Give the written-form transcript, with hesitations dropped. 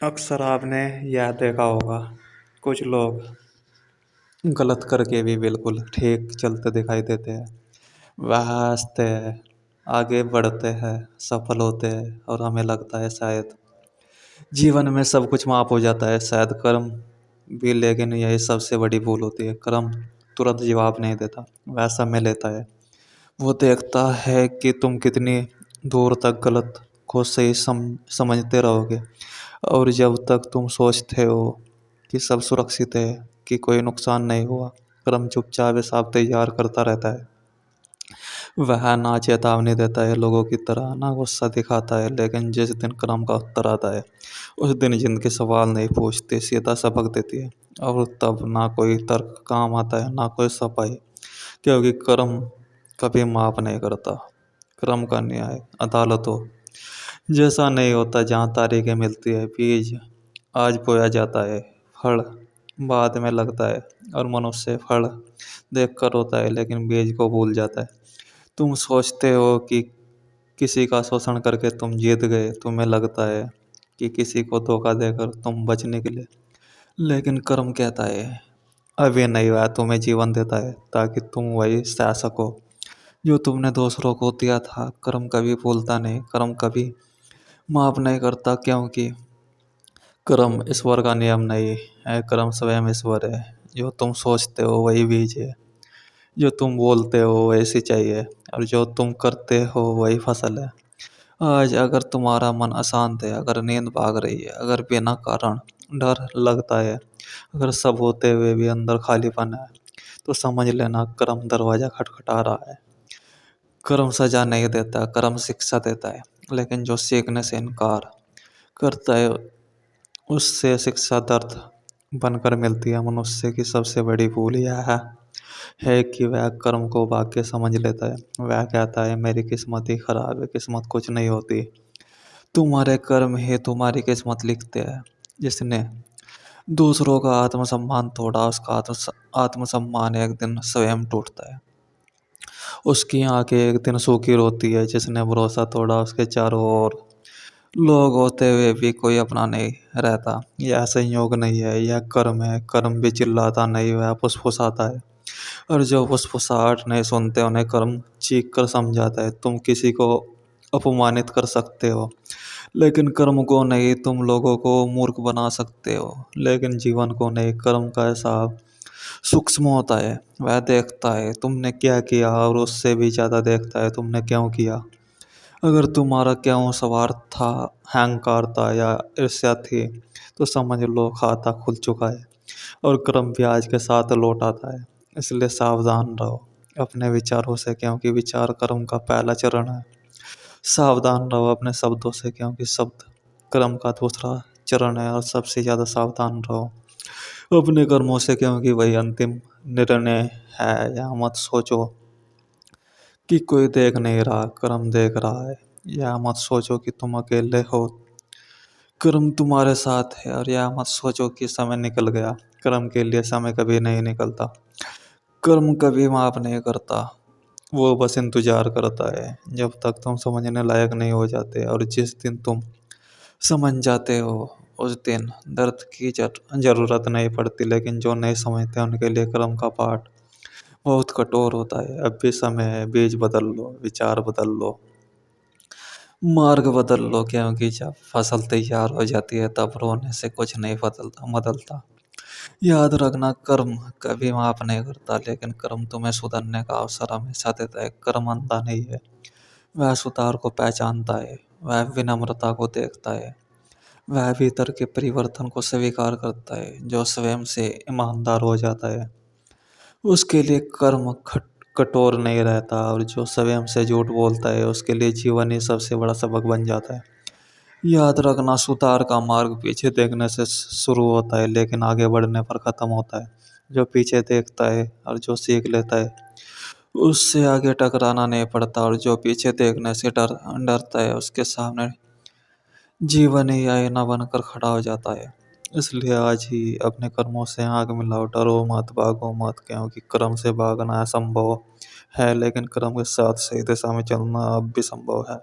अक्सर आपने यह देखा होगा, कुछ लोग गलत करके भी बिल्कुल ठीक चलते दिखाई देते हैं। वह हंसते हैं, आगे बढ़ते हैं, सफल होते हैं और हमें लगता है शायद जीवन में सब कुछ माफ हो जाता है, शायद कर्म भी। लेकिन यही सबसे बड़ी भूल होती है। कर्म तुरंत जवाब नहीं देता, वह समय लेता है। वो देखता है कि तुम कितनी दूर तक गलत को सही समझते रहोगे। और जब तक तुम सोचते हो कि सब सुरक्षित है, कि कोई नुकसान नहीं हुआ, कर्म चुपचाप हिसाब तैयार करता रहता है। वह ना चेतावनी देता है लोगों की तरह, ना गुस्सा दिखाता है। लेकिन जिस दिन कर्म का उत्तर आता है, उस दिन जिंदगी सवाल नहीं पूछती, सीधा सबक देती है। और तब ना कोई तर्क काम आता है, ना कोई सफाई। क्योंकि कर्म कभी माफ नहीं करता। कर्म का न्याय अदालत हो जैसा नहीं होता, जहाँ तारीखें मिलती है। बीज आज बोया जाता है, फल बाद में लगता है। और मनुष्य फल देख कर रोता है, लेकिन बीज को भूल जाता है। तुम सोचते हो कि किसी का शोषण करके तुम जीत गए, तुम्हें लगता है कि किसी को धोखा देकर तुम बच निकले। लेकिन कर्म कहता है अभी नहीं हुआ, तुम्हें जीवन देता है ताकि तुम वही सह सको जो तुमने दूसरों को दिया था। कर्म कभी भूलता नहीं, कर्म कभी माफ नहीं करता, क्योंकि कर्म ईश्वर का नियम नहीं है। कर्म स्वयं ईश्वर है। जो तुम सोचते हो वही बीज है, जो तुम बोलते हो वही सिंचाई है, और जो तुम करते हो वही फसल है। आज अगर तुम्हारा मन अशांत है, अगर नींद भाग रही है, अगर बिना कारण डर लगता है, अगर सब होते हुए भी अंदर खालीपन है, तो समझ लेना कर्म दरवाजा खटखटा रहा है। कर्म सजा नहीं देता, कर्म शिक्षा देता है। लेकिन जो सीखने से इनकार करता है, उससे शिक्षा दर्द बनकर मिलती है। मनुष्य की सबसे बड़ी भूल यह है कि वह कर्म को भाग्य समझ लेता है। वह कहता है मेरी किस्मत ही खराब है। किस्मत कुछ नहीं होती, तुम्हारे कर्म ही तुम्हारी किस्मत लिखते हैं। जिसने दूसरों का आत्मसम्मान तोड़ा, उसका आत्मसम्मान एक दिन स्वयं टूटता है। उसकी आंखें एक दिन सूखी रोती है। जिसने भरोसा तोड़ा, उसके चारों ओर लोग होते हुए भी कोई अपना नहीं रहता। यह संयोग नहीं है, यह कर्म है। कर्म भी चिल्लाता नहीं, वह फुसफुसाता है। और जो फुसफुसाहट नहीं सुनते, उन्हें कर्म चीख कर समझाता है। तुम किसी को अपमानित कर सकते हो, लेकिन कर्म को नहीं। तुम लोगों को मूर्ख बना सकते हो, लेकिन जीवन को नहीं। कर्म का हिसाब सूक्ष्म होता है। वह देखता है तुमने क्या किया, और उससे भी ज़्यादा देखता है तुमने क्यों किया। अगर तुम्हारा क्यों स्वार्थ था, अहंकार था या ईर्ष्या थी, तो समझ लो खाता खुल चुका है। और कर्म ब्याज के साथ लौट आता है। इसलिए सावधान रहो अपने विचारों से, क्योंकि विचार कर्म का पहला चरण है। सावधान रहो अपने शब्दों से, क्योंकि शब्द कर्म का दूसरा चरण है। और सबसे ज़्यादा सावधान रहो अपने कर्मों से, क्योंकि वही अंतिम निर्णय है। या मत सोचो कि कोई देख नहीं रहा, कर्म देख रहा है। या मत सोचो कि तुम अकेले हो, कर्म तुम्हारे साथ है। और या मत सोचो कि समय निकल गया, कर्म के लिए समय कभी नहीं निकलता। कर्म कभी माफ नहीं करता, वो बस इंतजार करता है जब तक तुम समझने लायक नहीं हो जाते। और जिस दिन तुम समझ जाते हो, उस दिन दर्द की जरूरत नहीं पड़ती। लेकिन जो नहीं समझते उनके लिए कर्म का पाठ बहुत कठोर होता है। अब भी समय है, बीज बदल लो, विचार बदल लो, मार्ग बदल लो, क्योंकि जब फसल तैयार हो जाती है, तब रोने से कुछ नहीं बदलता। याद रखना, कर्म कभी माफ नहीं करता, लेकिन कर्म तुम्हें सुधरने का अवसर हमेशा देता है। कर्म अंधा नहीं है, वह सुधार को पहचानता है। वह विनम्रता को देखता है। वह भीतर के परिवर्तन को स्वीकार करता है। जो स्वयं से ईमानदार हो जाता है, उसके लिए कर्म कठोर नहीं रहता। और जो स्वयं से झूठ बोलता है, उसके लिए जीवन ही सबसे बड़ा सबक बन जाता है। याद रखना, सुधार का मार्ग पीछे देखने से शुरू होता है, लेकिन आगे बढ़ने पर खत्म होता है। जो पीछे देखता है और जो सीख लेता है, उससे आगे टकराना नहीं पड़ता। और जो पीछे देखने से डरता है, उसके सामने जीवन ही आईना बनकर खड़ा हो जाता है। इसलिए आज ही अपने कर्मों से आग मिलाओ, डरो मत, भागो मत, क्योंकि कर्म से भागना असंभव है, लेकिन कर्म के साथ सही दिशा में चलना अब भी संभव है।